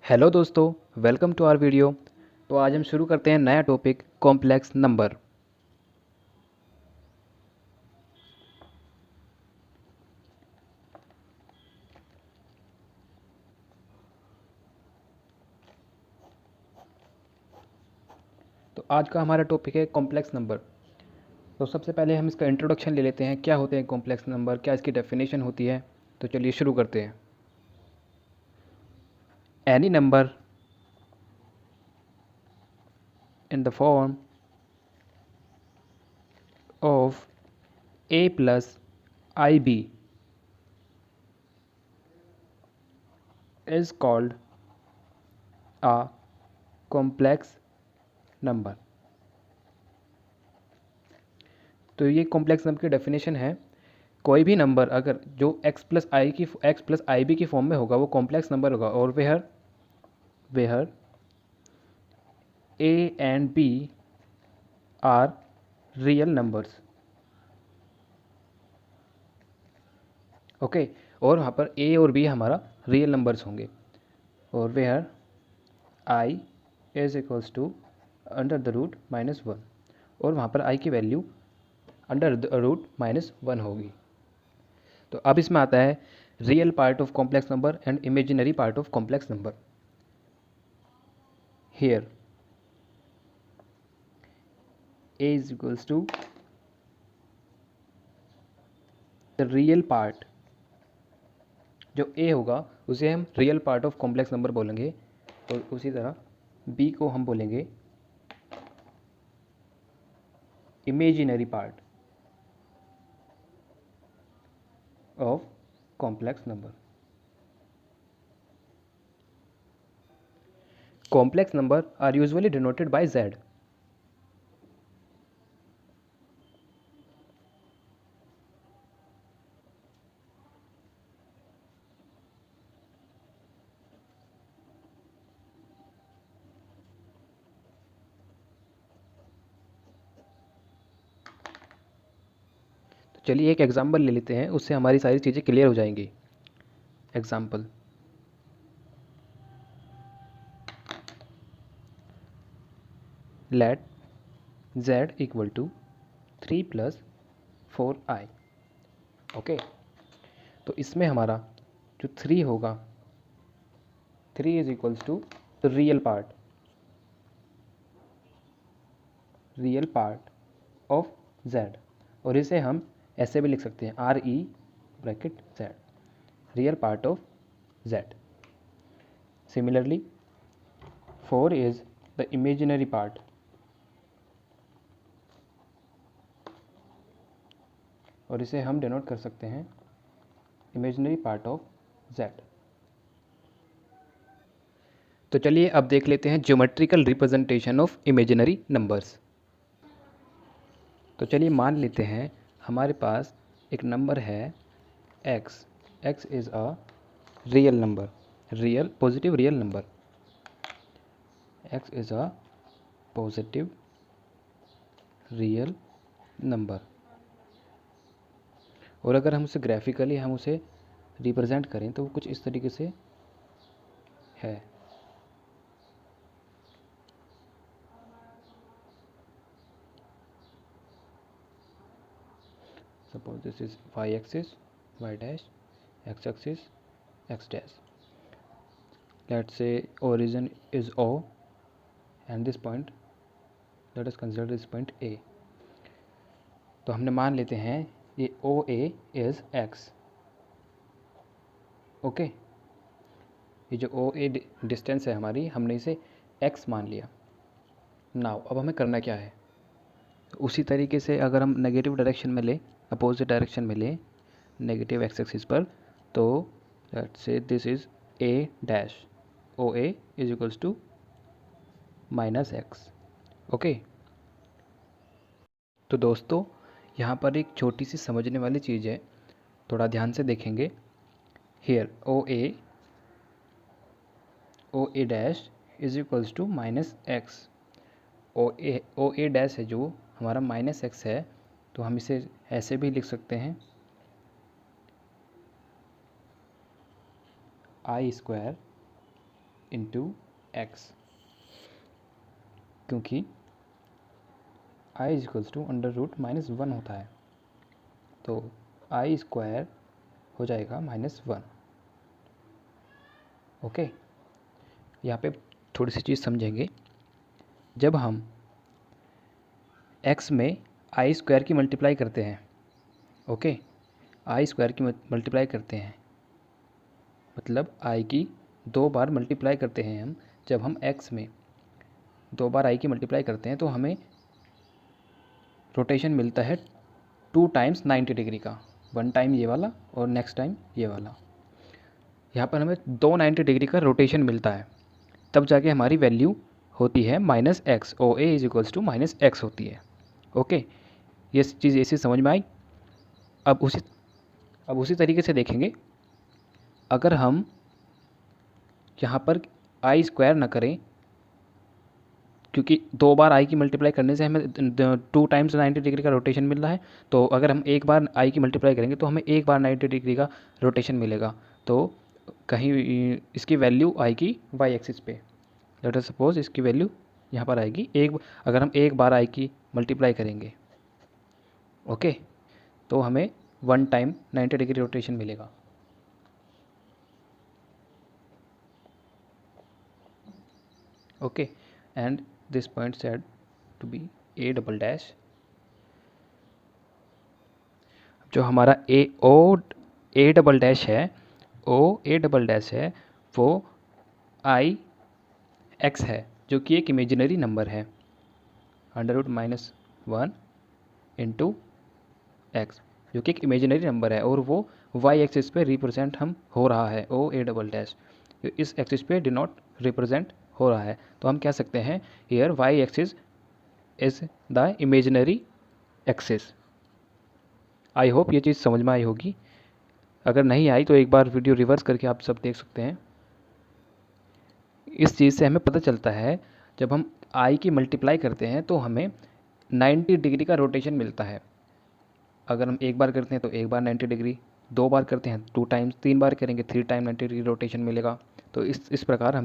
Hello दोस्तों, welcome to our video. तो आज हम शुरू करते हैं नया टॉपिक कॉम्प्लेक्स नंबर। तो आज का हमारा टॉपिक है कॉम्प्लेक्स नंबर। तो सबसे पहले हम इसका इंट्रोडक्शन ले लेते हैं, क्या होते हैं कॉम्प्लेक्स नंबर, क्या इसकी डेफिनेशन होती है। तो चलिए शुरू करते हैं। Any number in the form of a plus i b is called a complex number. तो ये कॉम्प्लेक्स नंबर की डेफिनेशन है, कोई भी नंबर अगर जो x प्लस आई बी की फॉर्म में होगा वो कॉम्प्लेक्स नंबर होगा, और where where a and b are real numbers. Okay, और वहाँ पर a और b हमारा रियल नंबर्स होंगे, और where i is equals to under the root -1, और वहाँ पर i की वैल्यू अंडर द रूट -1 होगी। तो अब इसमें आता है real part of complex number and imaginary part of complex number. Here a is equals to the real part, जो a होगा उसे हम real part of complex number बोलेंगे, और उसी तरह b को हम बोलेंगे imaginary part of complex number. Complex number are usually denoted by Z. तो चलिए एक एग्जांपल ले लेते हैं, उससे हमारी सारी चीज़ें क्लियर हो जाएंगी। Example, let Z equal to 3 + 4i। Okay, तो इसमें हमारा जो 3 होगा, 3 is equals to the real part of Z, और इसे हम ऐसे भी लिख सकते हैं RE(Z), real part of Z। Similarly 4 is the imaginary part, और इसे हम डिनोट कर सकते हैं इमेजिनरी पार्ट ऑफ Z। तो चलिए अब देख लेते हैं geometrical representation of imaginary numbers. तो चलिए मान लेते हैं हमारे पास एक नंबर है x। x is a real number, real positive real number. x is a positive real number, और अगर हम उसे ग्राफिकली हम उसे रिप्रेजेंट करें तो वो कुछ इस तरीके से है। Suppose this is y axis, y dash, x axis, x dash. Let's say origin is O, and this point, let us consider this point A. तो हमने मान लेते हैं ये OA is x। ओके, ये जो OA डिस्टेंस है हमारी, हमने इसे x मान लिया। नाउ अब हमें करना क्या है, उसी तरीके से अगर हम नेगेटिव डायरेक्शन में लें, अपोजिट डायरेक्शन में लें, नेगेटिव एक्स एक्सिस पर, तो let's say this is A dash, OA is equals to -x। Okay, तो दोस्तों यहाँ पर एक छोटी सी समझने वाली चीज़ है, थोड़ा ध्यान से देखेंगे। Here OA dash is equals to -x। OA dash है जो हमारा -x है, तो हम इसे ऐसे भी लिख सकते हैं I² इंटू एक्स, क्योंकि I is equals to under root minus one होता है, तो आई स्क्वायर हो जाएगा -1। ओके, यहाँ पे थोड़ी सी चीज़ समझेंगे। जब हम x में आई स्क्वायर की मल्टीप्लाई करते हैं, ओके, आई स्क्वायर की मल्टीप्लाई करते हैं, मतलब आई की 2 बार मल्टीप्लाई करते हैं हम। जब हम x में 2 बार आई की मल्टीप्लाई करते हैं तो हमें रोटेशन मिलता है 2 टाइम्स 90 डिग्री का, 1 टाइम ये वाला और नेक्स्ट टाइम ये वाला। यहाँ पर हमें 2 90 डिग्री का रोटेशन मिलता है, तब जाके हमारी वैल्यू होती है -x, O A is equals to -x होती है। ओके, ये चीज़ ऐसी समझ में आई। अब उसी तरीके से देखेंगे, अगर हम यहाँ पर आई स्क्वायर ना करें, क्योंकि 2 बार आई की मल्टीप्लाई करने से हमें 2 टाइम्स 90 डिग्री का रोटेशन मिल रहा है, तो अगर हम एक बार आई की मल्टीप्लाई करेंगे तो हमें एक बार 90 डिग्री का रोटेशन मिलेगा। तो कहीं इसकी वैल्यू आएगी वाई एक्सिस पे। लेट अस सपोज इसकी वैल्यू यहाँ पर आएगी अगर हम एक बार आई की मल्टीप्लाई करेंगे, ओके, तो हमें 1 टाइम 90 डिग्री रोटेशन मिलेगा। Okay, and this point said to be A double dash. जो हमारा ए डबल डैश है, ए डबल डैश है, वो आई एक्स है, जो कि एक इमेजिनरी नंबर है, √-1 इंटू एक्स, जो कि एक इमेजिनरी नंबर है, और वो वाई एक्सिस पे रिप्रेजेंट हम हो रहा है, ए डबल डैश इस एक्सिस पे डिनोट रिप्रेजेंट हो रहा है। तो हम कह सकते हैं here Y axis is the imaginary axis. I hope ये चीज़ समझ में आई होगी। अगर नहीं आई तो एक बार वीडियो रिवर्स करके आप सब देख सकते हैं। इस चीज़ से हमें पता चलता है, जब हम आई की मल्टीप्लाई करते हैं तो हमें 90 डिग्री का रोटेशन मिलता है। अगर हम एक बार करते हैं तो एक बार 90 डिग्री, 2 बार करते हैं 2 टाइम्स, 3 बार करेंगे 3 टाइम 90 डिग्री रोटेशन मिलेगा। तो इस प्रकार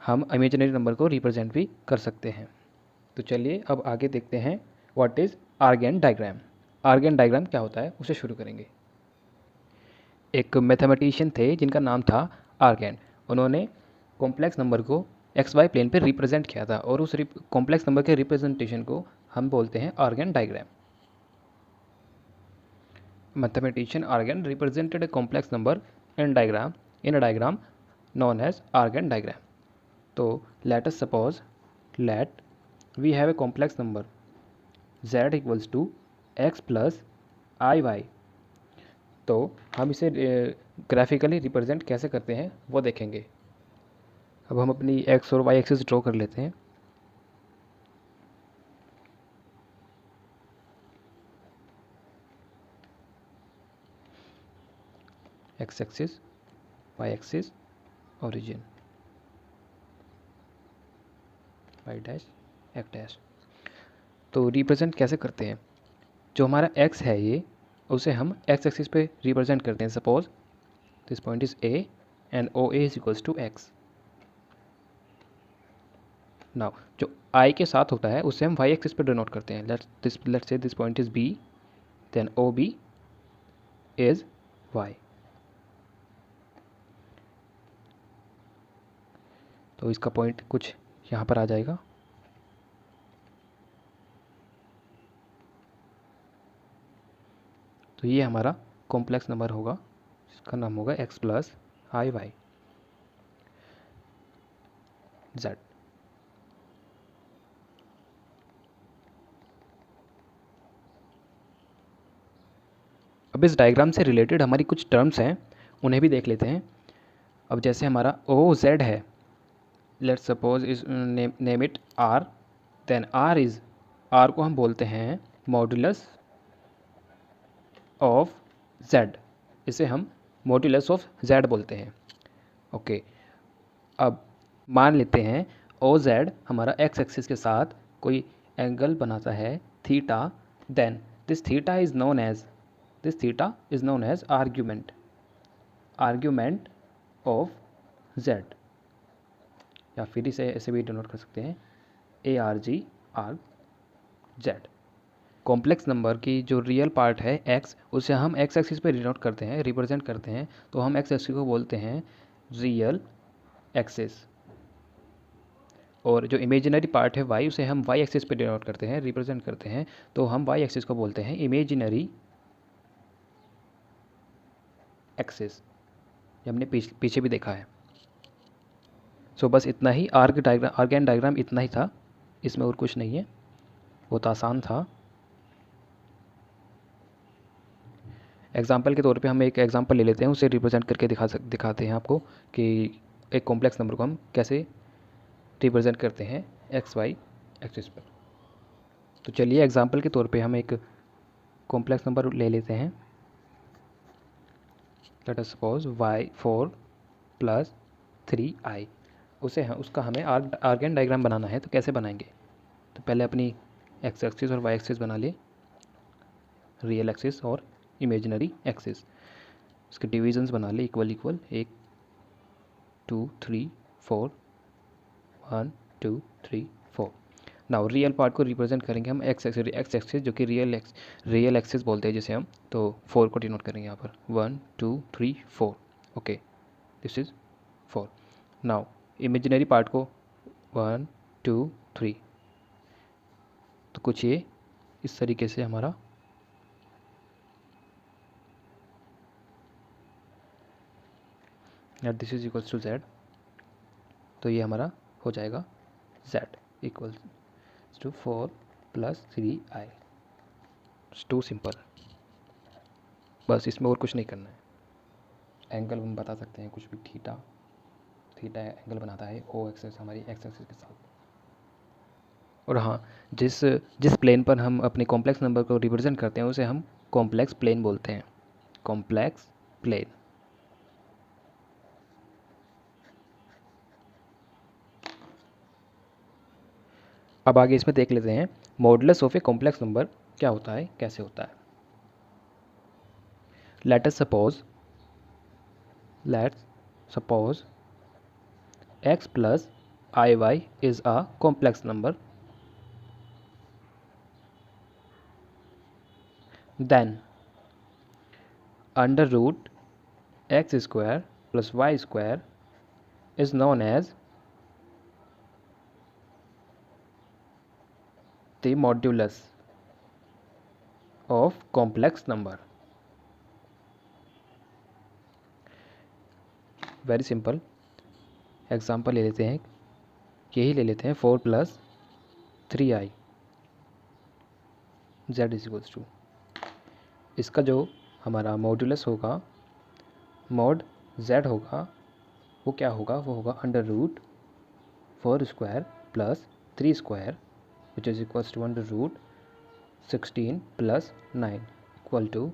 हम इमेजिनरी नंबर को रिप्रेजेंट भी कर सकते हैं। तो चलिए अब आगे देखते हैं what is argan diagram. Argan diagram क्या होता है उसे शुरू करेंगे। एक मैथमेटिशियन थे जिनका नाम था आर्गेन। उन्होंने कॉम्प्लेक्स नंबर को XY प्लेन पे रिप्रेजेंट किया था, और उस कॉम्प्लेक्स नंबर के रिप्रेजेंटेशन को हम बोलते हैं Argand diagram. Mathematician Argand represented a complex number in a diagram known as Argand diagram. तो let us suppose let we have a complex number z equals to x plus IY। तो हम इसे graphically represent कैसे करते हैं वो देखेंगे। अब हम अपनी x और y एक्सिस ड्रॉ कर लेते हैं। x axis, y axis, origin, y dash, x dash. तो रिप्रेजेंट कैसे करते हैं, जो हमारा x है ये, उसे हम x एक्सिस पे रिप्रेजेंट करते हैं। Suppose this point is a and OA is equals to x। Now जो I के साथ होता है उसे हम y एक्सिस पे डिनोट करते हैं। Let's say this point is B, then OB is y। तो इसका पॉइंट कुछ यहाँ पर आ जाएगा। तो ये हमारा कॉम्प्लेक्स नंबर होगा, जिसका नाम होगा x प्लस IY z। अब इस डायग्राम से रिलेटेड हमारी कुछ टर्म्स हैं, उन्हें भी देख लेते हैं। अब जैसे हमारा OZ है, let's suppose is name it R, then R को हम बोलते हैं मॉड्यूलस ऑफ Z। इसे हम मॉड्यूलस ऑफ Z बोलते हैं। ओके, अब मान लेते हैं OZ हमारा x एक्सिस के साथ कोई एंगल बनाता है theta, then this theta is known as argument of Z। या फिर इसे ऐसे भी डिनोट कर सकते हैं ARG आर्ग जेड। कॉम्प्लेक्स नंबर की जो रियल पार्ट है x, उसे हम x एक्सिस पे डिनोट करते हैं, रिप्रेजेंट करते हैं, तो हम x एक्सिस को बोलते हैं रियल एक्सिस। और जो इमेजिनरी पार्ट है y, उसे हम y एक्सिस पे डिनोट करते हैं, रिप्रेजेंट करते हैं, तो हम y एक्सिस को बोलते हैं इमेजिनरी एक्सिस। ये हमने पीछे भी देखा है। सो बस इतना ही, आर्ग एंड डायग्राम इतना ही था, इसमें और कुछ नहीं है, बहुत आसान था। एग्जाम्पल के तौर पे हम एक एग्जाम्पल ले लेते हैं, उसे रिप्रेजेंट करके दिखाते हैं आपको कि एक कॉम्प्लेक्स नंबर को हम कैसे रिप्रेजेंट करते हैं एक्स वाई एक्सिस पर। तो चलिए एग्जाम्पल के तौर पे हम एक कॉम्प्लेक्स नंबर ले लेते हैं। Late us suppose y4 + 3i। उसका हमें आर्ग एंड डायग्राम बनाना है, तो कैसे बनाएंगे? तो पहले अपनी एक्स एक्सिस और वाई एक्सिस बना लिए, रियल एक्सिस और इमेजिनरी एक्सिस। इसके डिविजन्स बना ले equal equal, 1 2 3 4, 1 2 3 4। Now real part को रिप्रेजेंट करेंगे हम एक्स एक्सिस, जो कि रियल एक्सिस बोलते हैं जिसे हम, तो 4 को डिनोट करेंगे यहाँ पर, 1 2 3 4। Okay, this is 4। Now imaginary part को 1 2 3, तो कुछ ये इस तरीके से हमारा this is equals to z, तो ये हमारा हो जाएगा z equals to 4 + 3i। Too simple, बस इसमें और कुछ नहीं करना है। एंगल हम बता सकते हैं कुछ भी, थीटा एंगल बनाता है ओ एक्सिस हमारी एक्स एक्सिस के साथ। और हाँ, जिस प्लेन पर हम अपने कॉम्प्लेक्स नंबर को रिप्रेजेंट करते हैं उसे हम कॉम्प्लेक्स प्लेन बोलते हैं, कॉम्प्लेक्स प्लेन। अब आगे इसमें देख लेते हैं modulus of A complex number क्या होता है, कैसे होता है। Let's suppose x + iy is a complex number, then √x² + y² is known as the modulus of complex number। Very simple example ले लेते हैं, यही ले लेते हैं 4 + 3i z इक्वल्स टू, इसका जो हमारा मॉडुलस होगा, मॉड z होगा, वो क्या होगा, वो होगा √4² + 3² which is equals to √16 + 9 equal to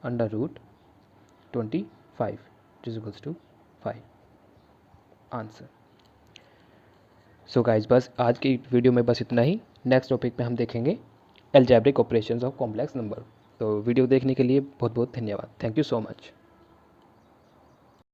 √25 which is equals to 5 answer. So guys, बस आज की वीडियो में बस इतना ही। नेक्स्ट टॉपिक पे हम देखेंगे algebraic operations of complex number. तो वीडियो देखने के लिए बहुत बहुत धन्यवाद। Thank you so much.